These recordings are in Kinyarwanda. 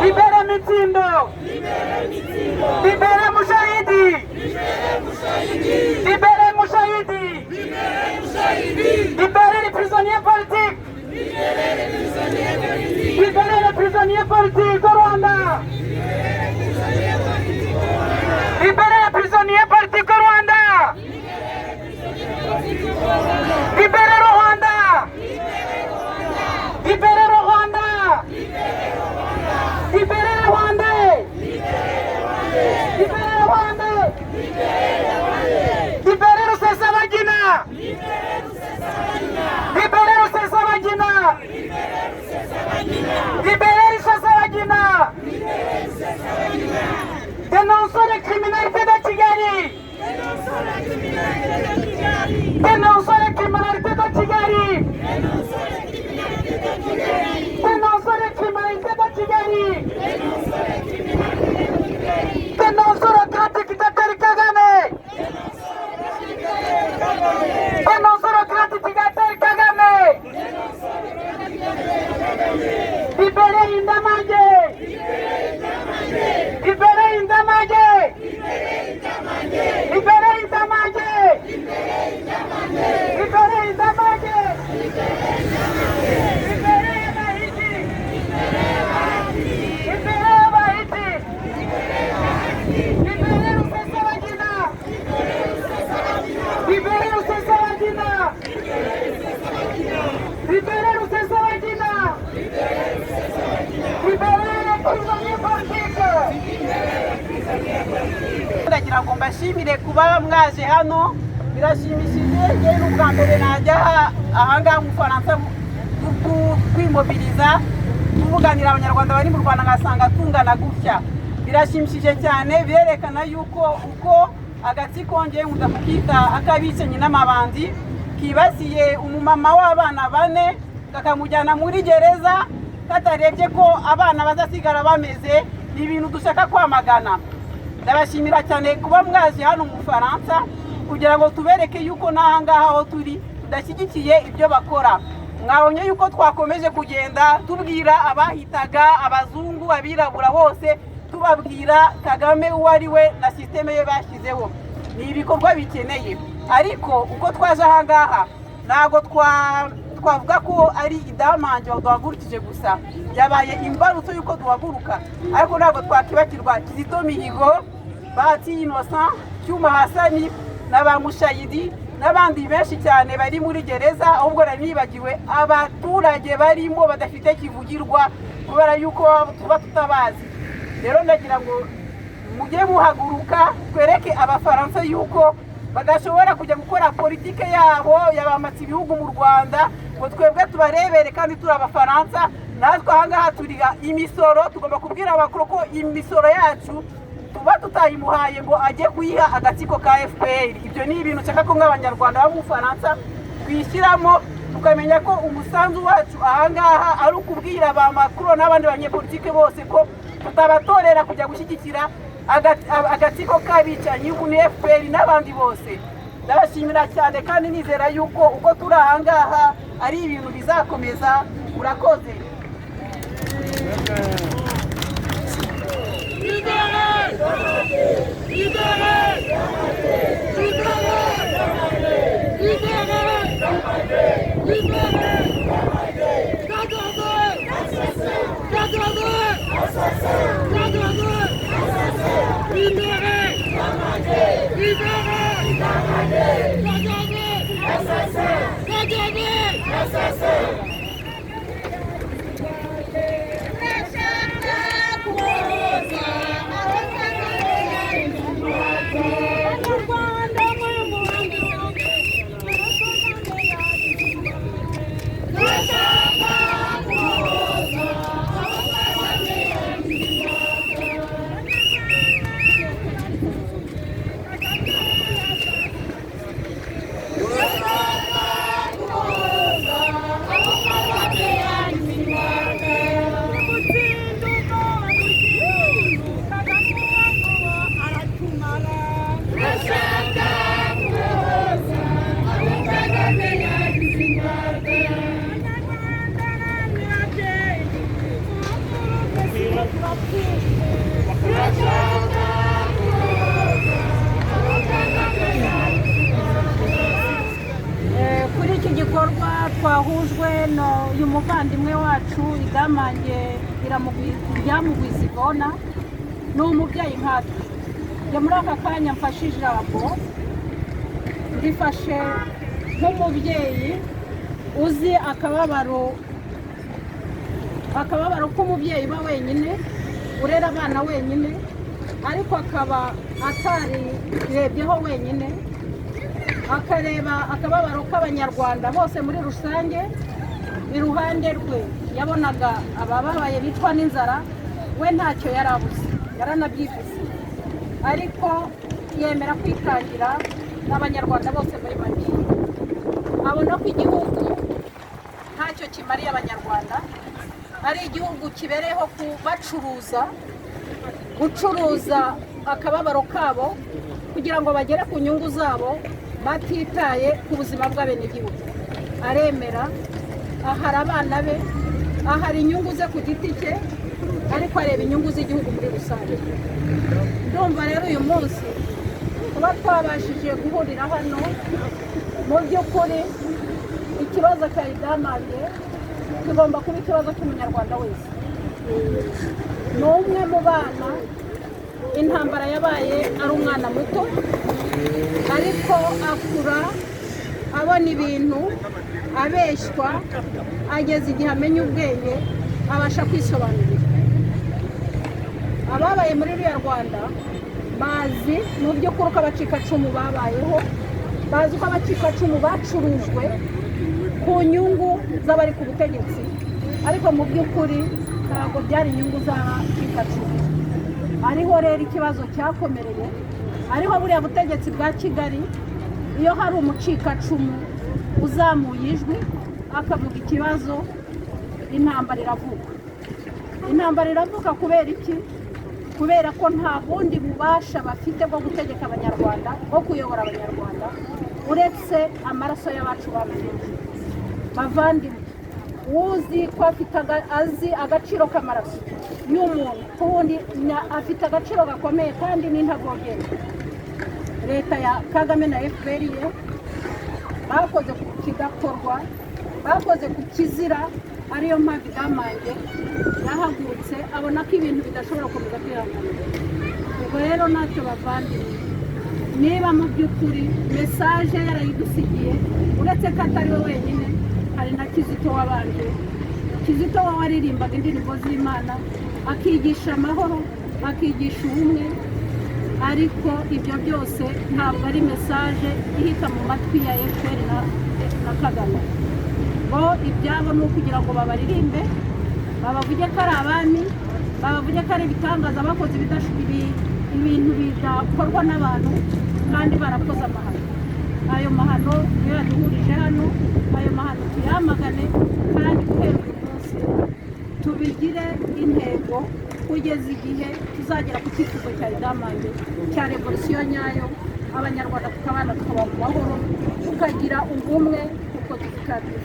Libere Mitsindo. Libere Mushahidi. Libere Mushahidi. Libérez les prisonniers politiques. Libérez les prisonniers politiques au Rwanda. Libérez les prisonniers politiques au Rwanda. Libérez le Rwanda. Libérez le Rwanda. Libérez le Rwandais. Libérez le Rwandais. Libérez le Rusesabagina. Libérez le Rusesabagina. Libérez le Rusesabagina. Dénonçons les criminalités de Kigali. Dénonçons les criminalités de Kigali. Dénonçons les criminalités de Kigali. Dénonçons le grand dictateur Kagame. Dénonçons le grand dictateur Kagame. Libérez Indamage. Libérez Indamage. Libérez Indamage. Libérez Indamage. Libérez Bahiti. Libérez Bahiti. Libérez Rusesabagina. Libérez Rusesabagina. Libérez Rusesabagina. Libérez les prisonniers politiques. Ndagira ngo mbashimire kuba mwaje hano, birashimishije. Njye n'ubwa mbere najya ahangaha mu Faransa kwimobiliza tuvuganira abanyarwanda bari mu Rwanda ngasanga tungana gutya. Birashimishije cyane, birerekana yuko uko agatsiko ngiye nkunda kukita akabicenyi n'amabandi kibasiye umumama w'abana 4 kakamujyana muri gereza katarebye ko abana bazasigara bameze. Ni ibintu dushaka kwamagana. Ndabashimira cyane kuba mwaje hano mu Faransa kugira ngo tubereke yuko nahangaha aho turi tudashyigikiye ibyo bakora. Mwabonye yuko twakomeje kugenda tubwira abahitaga abazungu abirabura bose, tubabwira Kagame uwo ari we na systeme ye bashyizeho. Ni ibikorwa bikeneye, ariko uko twaje ahangaha ntago twavuga ko ari idamange duhagurukije gusa, yabaye imbarutso yuko duhaguruka. Ariko ntago twakibakirwa Kizito Mihigo, Bahati Innocent, Cyuma Hasani n'aba Mushayidi n'abandi benshi cyane bari muri gereza. Ahubwo nibagiwe abaturage barimo badafite kivugirwa kubera yuko tuba tutabazi. Rero ndagira ngo mujye muhaguruka twereke abafaransa yuko badashobora kujya gukora politike yabo yabamatse ibihugu mu Rwanda, ngo twebwe tubarebere kandi turi abafaransa. Natwe ahangaha turiga imisoro, tugomba kubwira abakuru ko imisoro yacu tuba tutayimuhaye ngo ajye kuyiha agatsiko ka FPR. Ibyo ni ibintu nshaka ko nk'abanyarwanda baba mu Faransa twishyiramo, tukamenya ko umusanzu wacu ahangaha ari ukubwira ba Macron n'abandi banyepolitike bose ko tutabatorera kujya gushyigikira agatsiko kabicanyi ku FPR n'abandi bose. Ndabashimira cyane kandi nizera yuko uko turi ahangaha ari ibintu bizakomeza. Urakoze. umuvandimwe wacu Idamange Iryamugwiza Ivona ni umubyeyi nkatwe. Njye muri aka kanya mfashe ijambo ndifashe nk'umubyeyi uzi akababaro k'umubyeyi uba wenyine, urera abana wenyine, ariko akaba atarirebyeho wenyine, akareba akababaro k'abanyarwanda bose muri rusange. Iruhande rwe yabonaga abababaye bitwa n'inzara, we ntacyo yari abuze, yaranabyivuze, ariko yemera kwitangira n'abanyarwanda bose muri make. Abona ko igihugu ntacyo kimariye abanyarwanda, ari igihugu kibereyeho gucuruza akababaro kabo kugira ngo bagere ku nyungu zabo batitaye ku buzima bw'abenegihugu. Aremera ahari abana be, ahari inyungu ze ku giti cye, ariko areba inyungu z'igihugu muri rusange. Ndumva rero uyu munsi kuba twabashije guhurira hano, mu by'ukuri ikibazo cya Idamange kigomba kuba ikibazo cy'umunyarwanda wese. Ni umwe mu bana intambara yabaye ari umwana muto, ariko akura abona ibintu, abeshywa, ageze igihe amenya ubwenge, abasha kwisobanurira. Ababaye muri ruriya Rwanda bazi mu by'ukuri uko abacikacumu babayeho, bazi uko abacikacumu bacurujwe ku nyungu z'abari ku butegetsi, ariko mu by'ukuri ntabwo byari inyungu z'abacikacumu. Ariho rero ikibazo cyakomereye, ariho buriya butegetsi bwa Kigali, iyo hari umucikacumu uzamuye ijwi akavuga ikibazo, intambara iravuga. Intambara iravuga kubera iki? Kubera ko nta bundi bubasha bafite bwo gutegeka abanyarwanda, bwo kuyobora abanyarwanda, uretse amaraso y'abacu bamenye. Bavandimwe, uzi ko azi agaciro k'amaraso y'umuntu, ubundi afite agaciro gakomeye kandi n'intavogerwa. Leta ya Kagame na FPR bakoze ku kidakorwa, bakoze ku kizira, ariyo mpamvu Idamange yahagurutse abona ko ibintu bidashobora gukomeza kwihanganira. Ubwo rero natwe bavandimwe, niba mu by'ukuri mesaje yarayidusigiye, uretse ko atari we wenyine, hari na Kizito wabanje. Kizito we waririmbaga indirimbo z'Imana, akigisha amahoro, akigisha ubumwe, ariko ibyo byose ntabwo ari mesaje ihita mu matwi ya FPR na Kagame. Bo ibyabo ni ukugira ngo babaririmbe, babavuge ko ari abami, babavuge ko ari ibitangaza bakoze ibintu bidakorwa n'abantu, kandi barakoze amahano. Ayo mahano niyo yaduhurije hano, ayo mahano tuyamagane, kandi guhera uyu munsi tubigire intego kugeza igihe tuzagera ku cyifuzo cya Idamange cya revolisiyo nyayo, abanyarwanda tukabana tukaba mu mahoro, tukagira ubumwe kuko dufitanye.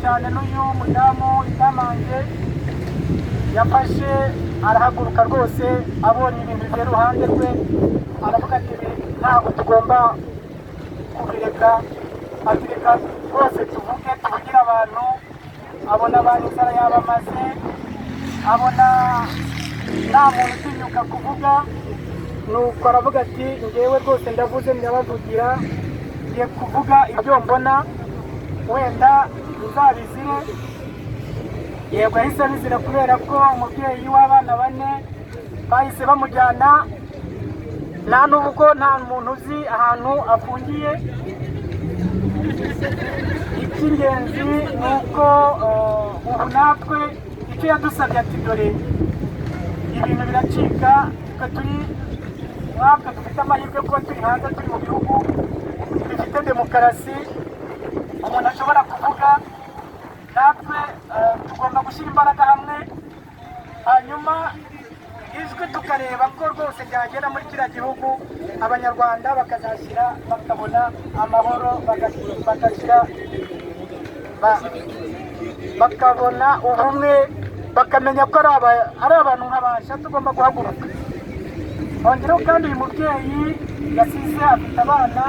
cyane n'uyu mudamu Idamange yafashe arahaguruka rwose, abonye ibintu biri iruhande rwe, aravuga ati ntabwo tugomba kubireka, ati reka rwose tuvugire abantu. Abona abantu inzara yabamaze, abona nta muntu utinyuka kuvuga, nuko aravuga ati ngewe rwose ndavuze, ndabavugira, ngiye kuvuga ibyo mbona, wenda uzabizire. Yego yahise abizira kubera ko umubyeyi w'abana 4 bahise bamujyana, nta n'ubwo nta muntu uzi ahantu afungiye. Icy'ingenzi ni uko ubu natwe icyo yadusabye ati dore ibintu biracika, turi mwaka dufite amahirwe kuba turi hanze, turi mu gihugu bifite demokarasi, umuntu ashobora kuvuga. Natwe tugomba gushyira imbaraga hamwe, hanyuma ijwi tukareba ko rwose ryagera muri kiriya gihugu abanyarwanda bakazashyira bakabona amahoro bakabona ubumwe bakamenya ko ari abantu nk'abasha tugomba guhaguruka. Hongeraho kandi uyu mubyeyi yasize afite abana,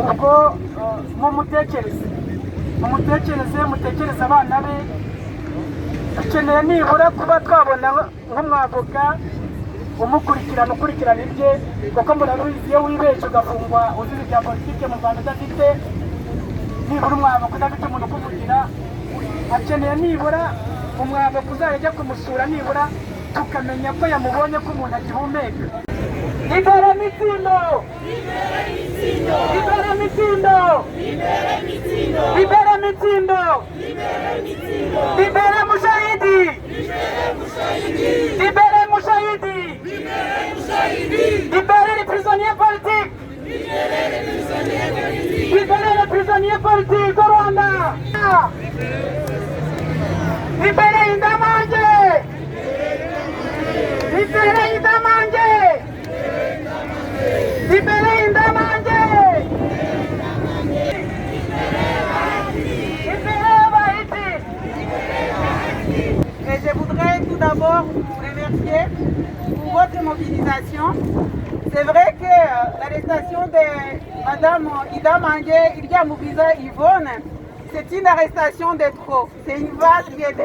ubwo mutekereze abana be. Dukeneye nibura kuba twabona nk'umwavoka ukurikirana ibye, kuko murabizi iyo wibeshye ugafungwa uzize ibya politike mu Rwanda udafite nibura umwavoka, udafite umuntu ukuvugira. Akeneye nibura umwavoka uzajya kumusura, nibura tukamenya ko yamubonye ko umuntu agihumeka. Libera Mitsindo! Libera Mitsindo! Libera Mitsindo! Libera Mushahidi! Libera Mushahidi! Libérez les prisonniers politiques! Libérez les prisonniers politiques au Rwanda! Libérez Indamange! Libérez Indamange! Libérez Indamange! Libérez Bahiti! Et je voudrais tout d'abord vous remercier pour votre mobilisation. C'est vrai que l'arrestation de Madame Ida Mangé, Ilya Mubiza Yvonne, c'est une arrestation de trop. C'est une vase qui est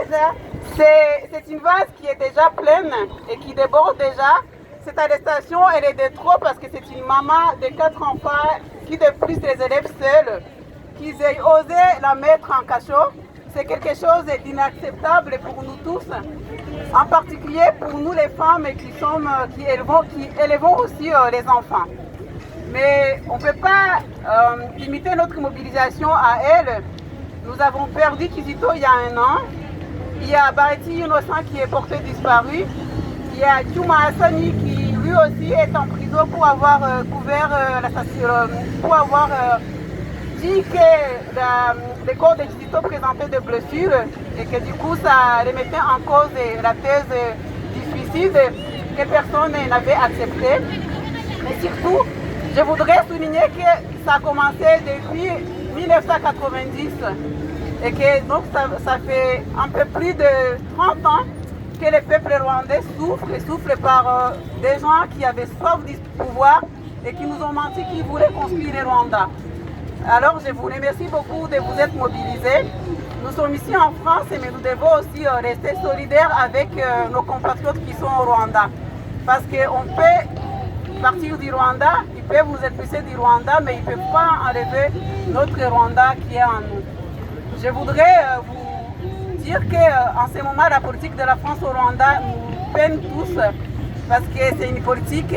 déjà pleine et qui déborde déjà. Cette arrestation, elle est de trop parce que c'est une maman de 4 enfants qui de plus les élève seuls, qu'ils aient osé la mettre en cachot. C'est quelque chose d'inacceptable pour nous tous, en particulier pour nous les femmes qui élevons aussi les enfants. Mais on ne peut pas limiter notre mobilisation à elle. Nous avons perdu Kizito il y a 1 an. Il y a Bahati Innocent qui est porté disparu. Il y a Tchouma Hassani qui lui aussi est en prison pour avoir dit que le corps de Kizito présentait des blessures et que du coup ça remettait en cause la thèse du suicide que personne n'avait accepté. Mais surtout, je voudrais souligner que ça a commencé depuis 1990 et que donc ça fait un peu plus de 30 ans que le peuple rwandais souffre par des gens qui avaient soif du pouvoir et qui nous ont menti qu'ils voulaient construire le Rwanda. Alors je vous remercie beaucoup de vous être mobilisés. Nous sommes ici en France, mais nous devons aussi rester solidaires avec nos compatriotes qui sont au Rwanda. Parce qu'on peut partir du Rwanda, ils peuvent nous expulser du Rwanda, mais ils ne peuvent pas enlever notre Rwanda qui est en nous. Je voudrais vous dire qu'en ce moment, la politique de la France au Rwanda nous peine tous, parce que c'est une politique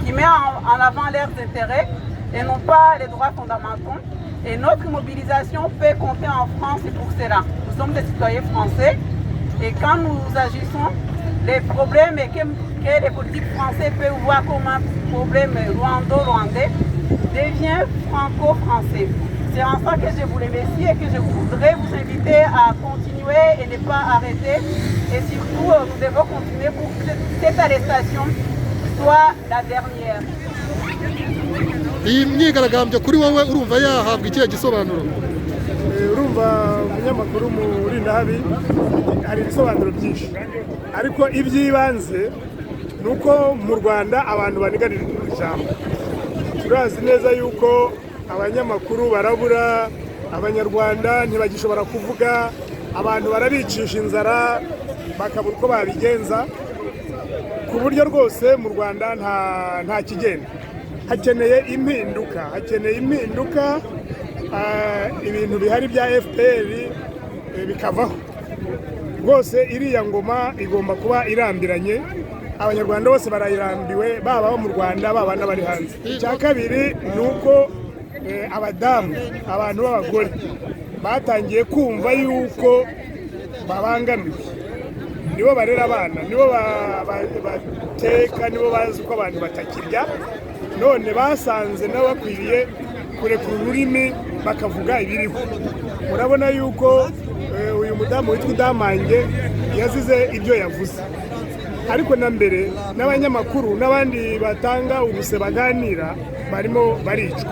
qui met en avant leurs intérêts et non pas les droits fondamentaux. Et notre mobilisation peut compter en France pour cela. Nous sommes des citoyens français et quand nous agissons, les problèmes que les politiques français peuvent voir comme un problème rwando-rwandais devient franco-français. C'est en ça que je vous remercie et que je voudrais vous inviter à continuer et ne pas arrêter. Et surtout, nous devons continuer pour que cette arrestation soit la dernière. Iyi myigaragambyo kuri wowe urumva yahabwa ikihe gisobanuro? Urumva umunyamakuru muri Ndahabi hari ibisobanuro byinshi, ariko iby'ibanze nuko mu Rwanda abantu baniganira ijambo. Turazi neza yuko abanyamakuru barabura, abanyarwanda ntibagishobora kuvuga, abantu barabicisha inzara bakabura uko babigenza, ku buryo rwose mu Rwanda nta kigenda. Hakeneye impinduka, ibintu bihari bya FPR bikavaho rwose. Iriya ngoma igomba kuba irambiranye, abanyarwanda bose barayirambiwe, baba bo mu Rwanda baba n'abari hanze. Icya kabiri ni uko abantu b'abagore batangiye kumva yuko babangamiwe, nibo barera abana, nibo bateka, nibo bazi uko abantu batakirya, none basanze nabo bakwiriye kurekura ururimi bakavuga ibiriho. Murabona yuko uyu mudamu witwa Idamange yazize ibyo yavuze. Ariko na mbere n'abanyamakuru n'abandi batanga ubuse baganira barimo baricwa.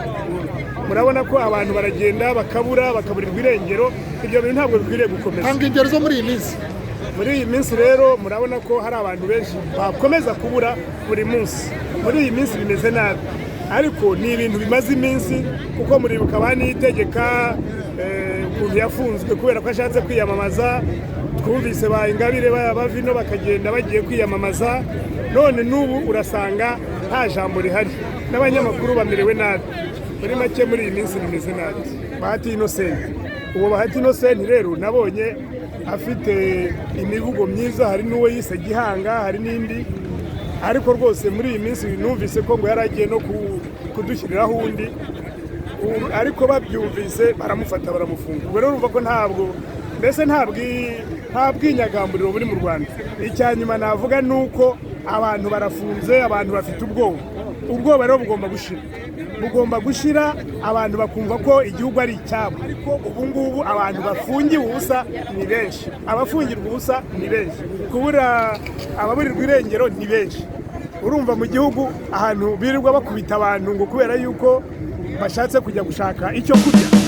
Murabona ko abantu baragenda bakaburirwa irengero, ibyo bintu ntabwo bikwiriye gukomeza. Hanga ingero zo muri iyi minsi. Muri iyi minsi rero murabona ko hari abantu benshi bakomeza kubura buri munsi. Muri iyi minsi bimeze nabi, ariko ni ibintu bimaze iminsi, kuko muribuka banitegeka ukuntu yafunzwe kubera ko ashatse kwiyamamaza. Twumvise ba Ingabire bavino bakagenda bagiye kwiyamamaza, none n'ubu urasanga nta jambo rihari, n'abanyamakuru bamerewe nabi. Muri make muri iyi minsi bimeze nabi. Bahati Innocent, uwo Bahati Innocent rero nabonye afite imivugo myiza, hari n'uwo yise Gihanga, hari n'indi, ariko rwose muri iyi minsi numvise ko ngo yaragiye no kudushyiriraho undi, ariko babyumvise baramufata baramufunga. Ubwo rero urumva ko mbese nta bwinyagamburiro buri mu Rwanda. Icya nyuma navuga ni uko abantu barafunze, abantu bafite ubwoba rero bugomba gushira abantu bakumva ko igihugu ari icyabo. Ariko ubu ngubu abantu bafungiwe ubusa ni benshi, abafungirwa ubusa ni benshi, kubura ababurirwa irengero ni benshi. Urumva mu gihugu ahantu birirwa bakubita abantu ngo kubera yuko bashatse kujya gushaka icyo kurya.